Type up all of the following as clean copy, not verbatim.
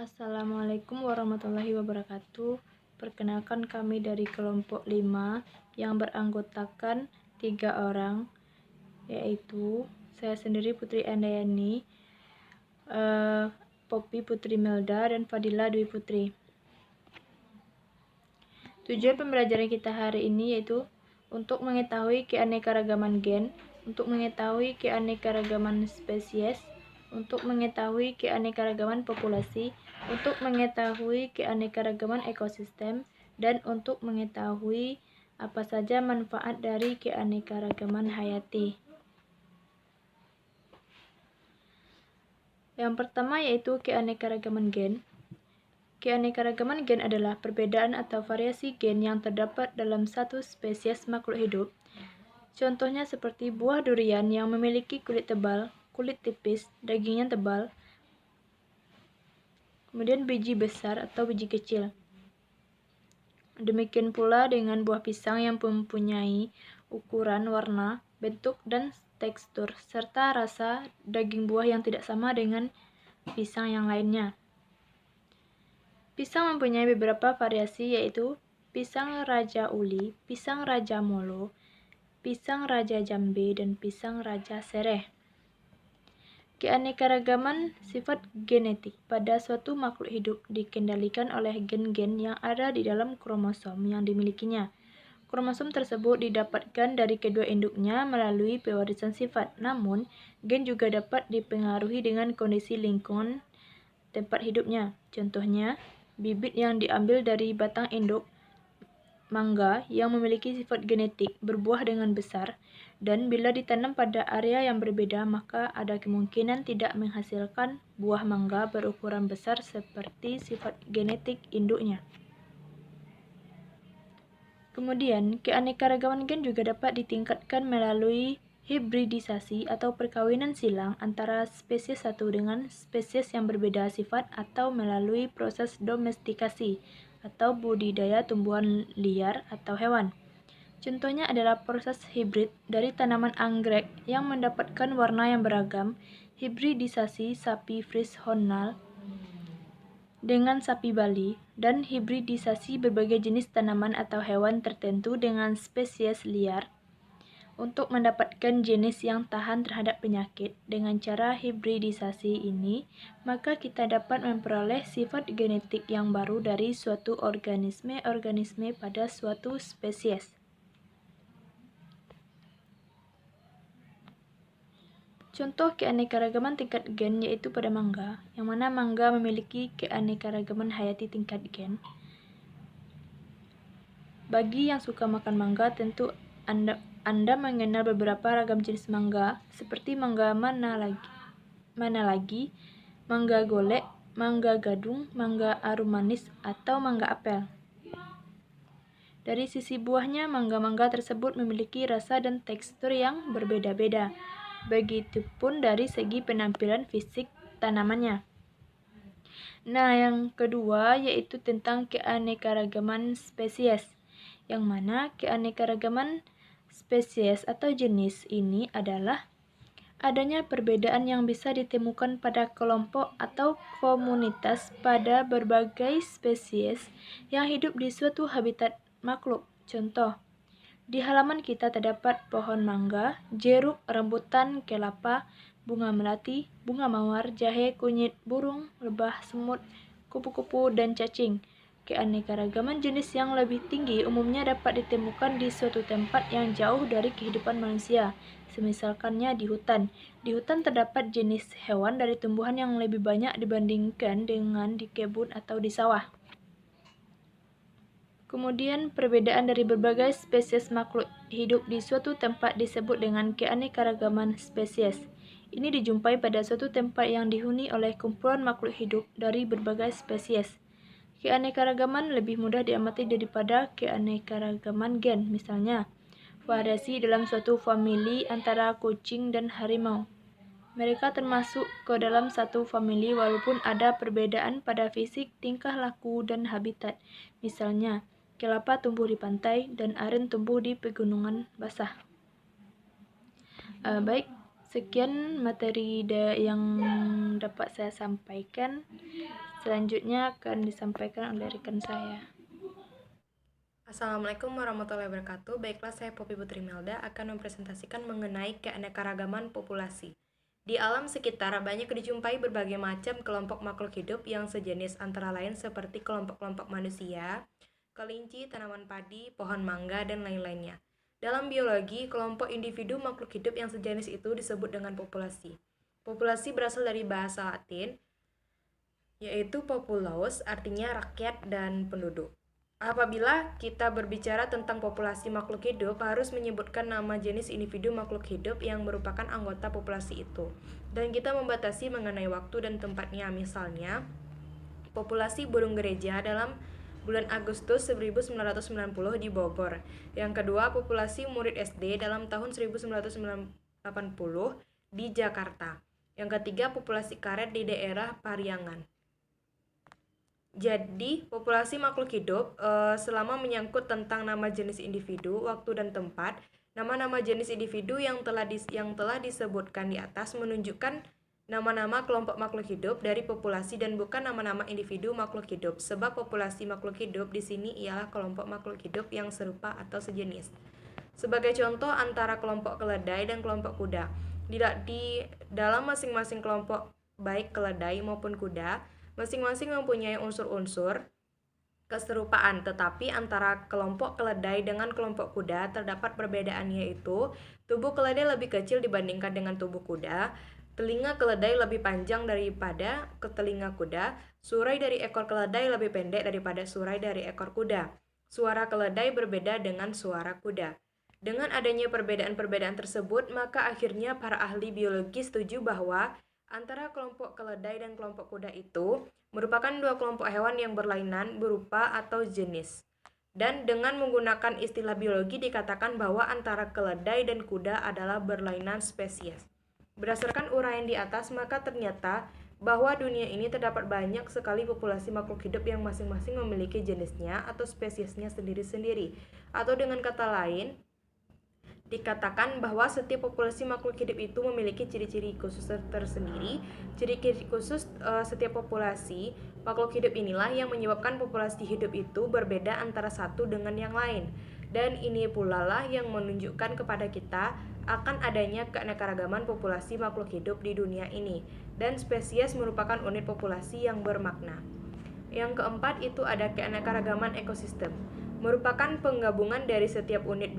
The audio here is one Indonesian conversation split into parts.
Assalamualaikum warahmatullahi wabarakatuh. Perkenalkan, kami dari kelompok 5 yang beranggotakan 3 orang, yaitu saya sendiri Putri Andayani, Poppy Putri Melda, dan Fadila Dwi Putri. Tujuan pembelajaran kita hari ini yaitu untuk mengetahui keanekaragaman gen, untuk mengetahui keanekaragaman spesies, untuk mengetahui keanekaragaman populasi, untuk mengetahui keanekaragaman ekosistem, dan untuk mengetahui apa saja manfaat dari keanekaragaman hayati. Yang pertama yaitu keanekaragaman gen. Keanekaragaman gen adalah perbedaan atau variasi gen yang terdapat dalam satu spesies makhluk hidup. Contohnya seperti buah durian yang memiliki kulit tebal, kulit tipis, dagingnya tebal, kemudian biji besar atau biji kecil. Demikian pula dengan buah pisang yang mempunyai ukuran, warna, bentuk, dan tekstur, serta rasa daging buah yang tidak sama dengan pisang yang lainnya. Pisang mempunyai beberapa variasi yaitu pisang Raja Uli, pisang Raja Molo, pisang Raja Jambe, dan pisang Raja Sereh. Keanekaragaman sifat genetik pada suatu makhluk hidup dikendalikan oleh gen-gen yang ada di dalam kromosom yang dimilikinya. Kromosom tersebut didapatkan dari kedua induknya melalui pewarisan sifat. Namun, gen juga dapat dipengaruhi dengan kondisi lingkungan tempat hidupnya. Contohnya, bibit yang diambil dari batang induk mangga yang memiliki sifat genetik berbuah dengan besar, dan bila ditanam pada area yang berbeda, maka ada kemungkinan tidak menghasilkan buah mangga berukuran besar seperti sifat genetik induknya. Kemudian, keanekaragaman gen juga dapat ditingkatkan melalui hibridisasi atau perkawinan silang antara spesies satu dengan spesies yang berbeda sifat, atau melalui proses domestikasi atau budidaya tumbuhan liar atau hewan. Contohnya adalah proses hibrid dari tanaman anggrek yang mendapatkan warna yang beragam, hibridisasi sapi Frieshoornal dengan sapi Bali, dan hibridisasi berbagai jenis tanaman atau hewan tertentu dengan spesies liar untuk mendapatkan jenis yang tahan terhadap penyakit. Dengan cara hibridisasi ini, maka kita dapat memperoleh sifat genetik yang baru dari suatu organisme pada suatu spesies. Contoh keanekaragaman tingkat gen yaitu pada mangga, yang mana mangga memiliki keanekaragaman hayati tingkat gen. Bagi yang suka makan mangga, tentu Anda mengenal beberapa ragam jenis mangga, seperti mangga mana lagi, mangga golek, mangga gadung, mangga arum manis, atau mangga apel. Dari sisi buahnya, mangga-mangga tersebut memiliki rasa dan tekstur yang berbeda-beda. Begitupun dari segi penampilan fisik tanamannya. Nah, yang kedua yaitu tentang keanekaragaman spesies, yang mana keanekaragaman spesies atau jenis ini adalah adanya perbedaan yang bisa ditemukan pada kelompok atau komunitas pada berbagai spesies yang hidup di suatu habitat makhluk. Contoh, di halaman kita terdapat pohon mangga, jeruk, rambutan, kelapa, bunga melati, bunga mawar, jahe, kunyit, burung, lebah, semut, kupu-kupu, dan cacing. Keanekaragaman jenis yang lebih tinggi umumnya dapat ditemukan di suatu tempat yang jauh dari kehidupan manusia, semisalkannya di hutan. Di hutan terdapat jenis hewan dari tumbuhan yang lebih banyak dibandingkan dengan di kebun atau di sawah. Kemudian, perbedaan dari berbagai spesies makhluk hidup di suatu tempat disebut dengan keanekaragaman spesies. Ini dijumpai pada suatu tempat yang dihuni oleh kumpulan makhluk hidup dari berbagai spesies. Keanekaragaman lebih mudah diamati daripada keanekaragaman gen. Misalnya, variasi dalam suatu famili antara kucing dan harimau. Mereka termasuk ke dalam satu famili walaupun ada perbedaan pada fisik, tingkah laku, dan habitat. Misalnya, kelapa tumbuh di pantai dan aren tumbuh di pegunungan basah. Baik, Sekian materi yang dapat saya sampaikan. Selanjutnya akan disampaikan oleh rekan saya. Assalamualaikum warahmatullahi wabarakatuh. Baiklah, saya Poppy Putri Melda akan mempresentasikan mengenai keanekaragaman populasi. Di alam sekitar banyak dijumpai berbagai macam kelompok makhluk hidup yang sejenis, antara lain seperti kelompok-kelompok manusia, kelinci, tanaman padi, pohon mangga, dan lain-lainnya. Dalam biologi, kelompok individu makhluk hidup yang sejenis itu disebut dengan populasi. Populasi berasal dari bahasa Latin, yaitu populus, artinya rakyat dan penduduk. Apabila kita berbicara tentang populasi makhluk hidup, harus menyebutkan nama jenis individu makhluk hidup yang merupakan anggota populasi itu. Dan kita membatasi mengenai waktu dan tempatnya, misalnya populasi burung gereja dalam bulan Agustus 1990 di Bogor. Yang kedua, populasi murid SD dalam tahun 1980 di Jakarta. Yang ketiga, populasi karet di daerah Pariangan. Jadi, populasi makhluk hidup selama menyangkut tentang nama jenis individu, waktu dan tempat, nama-nama jenis individu yang telah disebutkan di atas menunjukkan nama-nama kelompok makhluk hidup dari populasi dan bukan nama-nama individu makhluk hidup, sebab populasi makhluk hidup di sini ialah kelompok makhluk hidup yang serupa atau sejenis. Sebagai contoh, antara kelompok keledai dan kelompok kuda. Di dalam masing-masing kelompok, baik keledai maupun kuda, masing-masing mempunyai unsur-unsur keserupaan, tetapi antara kelompok keledai dengan kelompok kuda terdapat perbedaan, yaitu tubuh keledai lebih kecil dibandingkan dengan tubuh kuda, telinga keledai lebih panjang daripada telinga kuda, surai dari ekor keledai lebih pendek daripada surai dari ekor kuda. Suara keledai berbeda dengan suara kuda. Dengan adanya perbedaan-perbedaan tersebut, maka akhirnya para ahli biologi setuju bahwa antara kelompok keledai dan kelompok kuda itu merupakan dua kelompok hewan yang berlainan berupa atau jenis. Dan dengan menggunakan istilah biologi dikatakan bahwa antara keledai dan kuda adalah berlainan spesies. Berdasarkan uraian di atas, maka ternyata bahwa dunia ini terdapat banyak sekali populasi makhluk hidup yang masing-masing memiliki jenisnya atau spesiesnya sendiri-sendiri. Atau dengan kata lain, dikatakan bahwa setiap populasi makhluk hidup itu memiliki ciri-ciri khusus tersendiri. Ciri-ciri khusus setiap populasi makhluk hidup inilah yang menyebabkan populasi hidup itu berbeda antara satu dengan yang lain. Dan ini pula lah yang menunjukkan kepada kita akan adanya keanekaragaman populasi makhluk hidup di dunia ini. Dan spesies merupakan unit populasi yang bermakna. Yang keempat itu ada keanekaragaman ekosistem, merupakan penggabungan dari setiap unit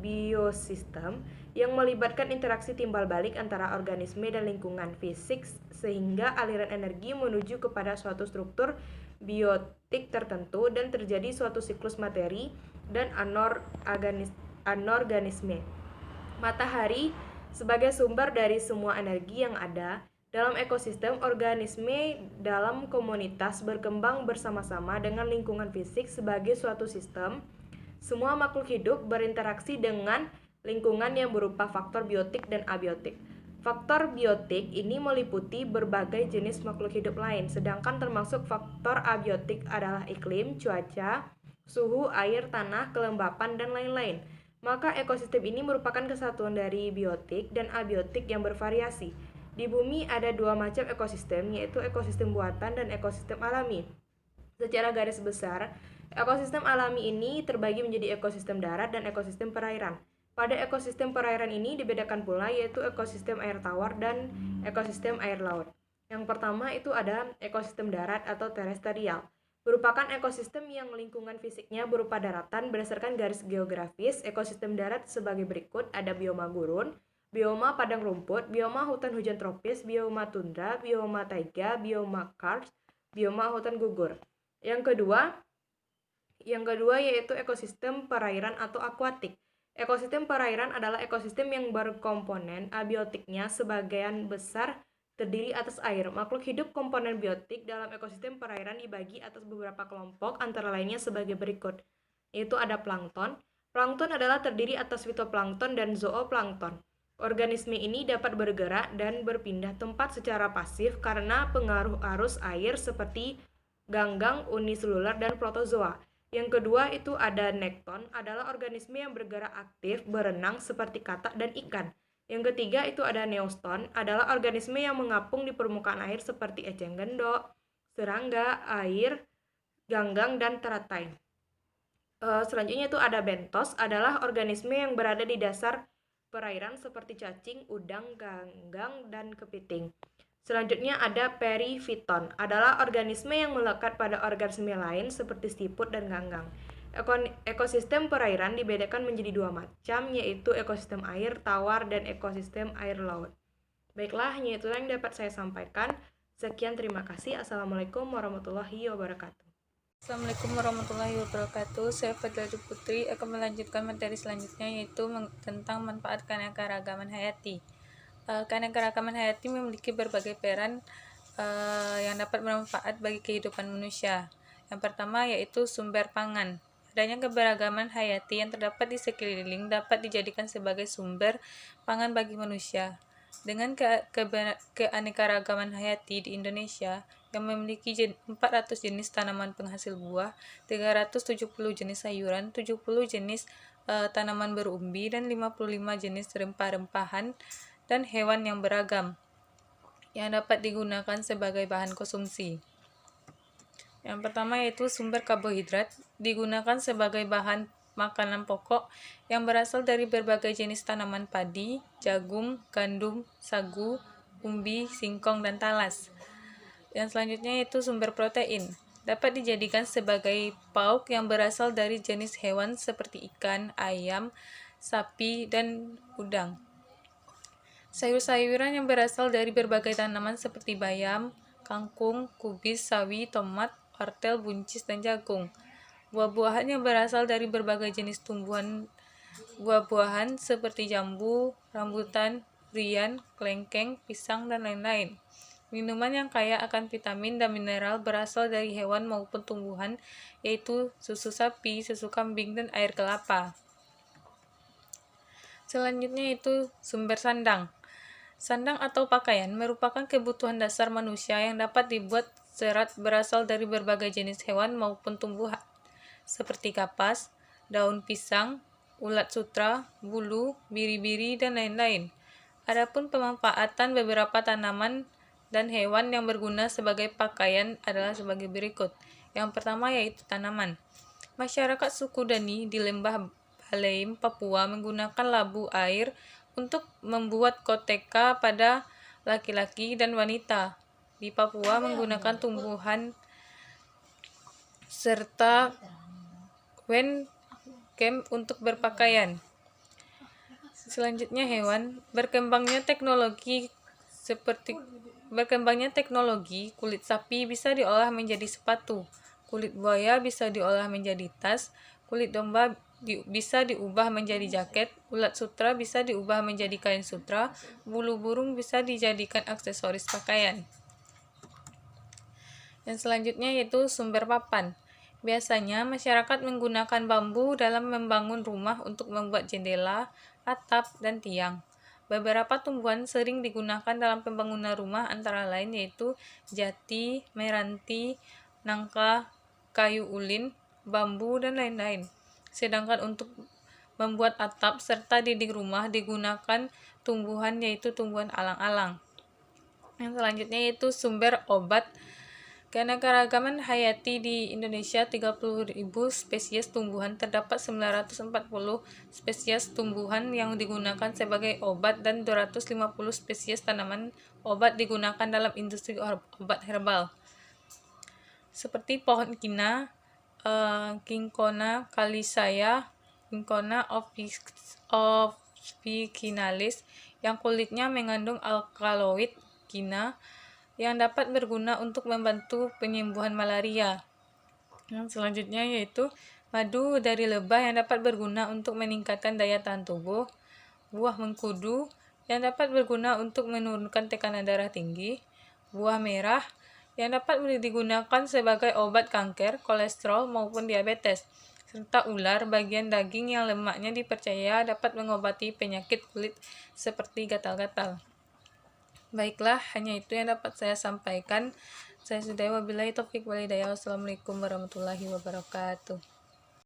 biosistem yang melibatkan interaksi timbal balik antara organisme dan lingkungan fisik sehingga aliran energi menuju kepada suatu struktur biotik tertentu dan terjadi suatu siklus materi dan anorganisme. Matahari sebagai sumber dari semua energi yang ada. Dalam ekosistem, organisme dalam komunitas berkembang bersama-sama dengan lingkungan fisik sebagai suatu sistem. Semua makhluk hidup berinteraksi dengan lingkungan yang berupa faktor biotik dan abiotik. Faktor biotik ini meliputi berbagai jenis makhluk hidup lain, sedangkan termasuk faktor abiotik adalah iklim, cuaca, suhu, air, tanah, kelembapan, dan lain-lain. Maka ekosistem ini merupakan kesatuan dari biotik dan abiotik yang bervariasi. Di bumi ada dua macam ekosistem, yaitu ekosistem buatan dan ekosistem alami. Secara garis besar, ekosistem alami ini terbagi menjadi ekosistem darat dan ekosistem perairan. Pada ekosistem perairan ini dibedakan pula, yaitu ekosistem air tawar dan ekosistem air laut. Yang pertama itu ada ekosistem darat atau terestrial, merupakan ekosistem yang lingkungan fisiknya berupa daratan berdasarkan garis geografis. Ekosistem darat sebagai berikut, ada bioma gurun, bioma padang rumput, bioma hutan hujan tropis, bioma tundra, bioma taiga, bioma karst, bioma hutan gugur. Yang kedua yaitu ekosistem perairan atau akuatik. Ekosistem perairan adalah ekosistem yang berkomponen abiotiknya sebagian besar terdiri atas air. Makhluk hidup komponen biotik dalam ekosistem perairan dibagi atas beberapa kelompok, antara lainnya sebagai berikut, yaitu ada plankton. Plankton adalah terdiri atas fitoplankton dan zooplankton. Organisme ini dapat bergerak dan berpindah tempat secara pasif karena pengaruh arus air seperti ganggang, uniseluler, dan protozoa. Yang kedua itu ada nekton, adalah organisme yang bergerak aktif, berenang seperti katak dan ikan. Yang ketiga itu ada neoston, adalah organisme yang mengapung di permukaan air seperti eceng gondok, serangga, air, ganggang, dan teratai. Selanjutnya itu ada bentos, adalah organisme yang berada di dasar perairan seperti cacing, udang, ganggang, dan kepiting. Selanjutnya ada perifiton, adalah organisme yang melekat pada organisme lain seperti siput dan ganggang. Ekosistem perairan dibedakan menjadi dua macam, yaitu ekosistem air tawar dan ekosistem air laut. Baiklah, hanya itu yang dapat saya sampaikan. Sekian, terima kasih. Assalamualaikum warahmatullahi wabarakatuh. Assalamualaikum warahmatullahi wabarakatuh. Saya Fadlatu Putri akan melanjutkan materi selanjutnya, yaitu tentang manfaat keanekaragaman hayati. Keanekaragaman hayati memiliki berbagai peran yang dapat bermanfaat bagi kehidupan manusia. Yang pertama yaitu sumber pangan. Adanya keberagaman hayati yang terdapat di sekeliling dapat dijadikan sebagai sumber pangan bagi manusia. Dengan keanekaragaman hayati di Indonesia yang memiliki 400 jenis tanaman penghasil buah, 370 jenis sayuran, 70 jenis tanaman berumbi, dan 55 jenis rempah-rempahan dan hewan yang beragam yang dapat digunakan sebagai bahan konsumsi. Yang pertama yaitu sumber karbohidrat, digunakan sebagai bahan makanan pokok yang berasal dari berbagai jenis tanaman padi, jagung, gandum, sagu, umbi, singkong, dan talas. Yang selanjutnya yaitu sumber protein, dapat dijadikan sebagai pauk yang berasal dari jenis hewan seperti ikan, ayam, sapi, dan udang. Sayur-sayuran yang berasal dari berbagai tanaman seperti bayam, kangkung, kubis, sawi, tomat, wortel, buncis, dan jagung. Buah-buahan yang berasal dari berbagai jenis tumbuhan buah-buahan seperti jambu, rambutan, durian, kelengkeng, pisang, dan lain-lain. Minuman yang kaya akan vitamin dan mineral berasal dari hewan maupun tumbuhan, yaitu susu sapi, susu kambing, dan air kelapa. Selanjutnya itu sumber sandang. Sandang atau pakaian merupakan kebutuhan dasar manusia yang dapat dibuat serat berasal dari berbagai jenis hewan maupun tumbuhan, seperti kapas, daun pisang, ulat sutra, bulu, biri-biri, dan lain-lain. Adapun pemanfaatan beberapa tanaman dan hewan yang berguna sebagai pakaian adalah sebagai berikut. Yang pertama yaitu tanaman. Masyarakat suku Dani di Lembah Baleim, Papua menggunakan labu air untuk membuat koteka pada laki-laki dan wanita. Di Papua menggunakan tumbuhan serta wen kem untuk berpakaian. Selanjutnya hewan, berkembangnya teknologi kulit sapi bisa diolah menjadi sepatu, kulit buaya bisa diolah menjadi tas, kulit domba bisa diubah menjadi jaket, ulat sutra bisa diubah menjadi kain sutra, bulu burung bisa dijadikan aksesoris pakaian. Yang selanjutnya yaitu sumber papan. Biasanya masyarakat menggunakan bambu dalam membangun rumah untuk membuat jendela, atap, dan tiang. Beberapa tumbuhan sering digunakan dalam pembangunan rumah antara lain yaitu jati, meranti, nangka, kayu ulin, bambu, dan lain-lain. Sedangkan untuk membuat atap serta dinding rumah digunakan tumbuhan yaitu tumbuhan alang-alang. Yang selanjutnya yaitu sumber obat. Keanekaragaman hayati di Indonesia 30.000 spesies tumbuhan, terdapat 940 spesies tumbuhan yang digunakan sebagai obat dan 250 spesies tanaman obat digunakan dalam industri obat herbal. Seperti pohon kina, Cinchona calisaya, Cinchona officinalis yang kulitnya mengandung alkaloid kina yang dapat berguna untuk membantu penyembuhan malaria. Yang selanjutnya yaitu madu dari lebah yang dapat berguna untuk meningkatkan daya tahan tubuh, buah mengkudu yang dapat berguna untuk menurunkan tekanan darah tinggi, buah merah yang dapat digunakan sebagai obat kanker, kolesterol, maupun diabetes, serta ular bagian daging yang lemaknya dipercaya dapat mengobati penyakit kulit seperti gatal-gatal. Baiklah, hanya itu yang dapat saya sampaikan. Saya sudahi, wabillahi taufiq wal hidayah. Wassalamualaikum warahmatullahi wabarakatuh.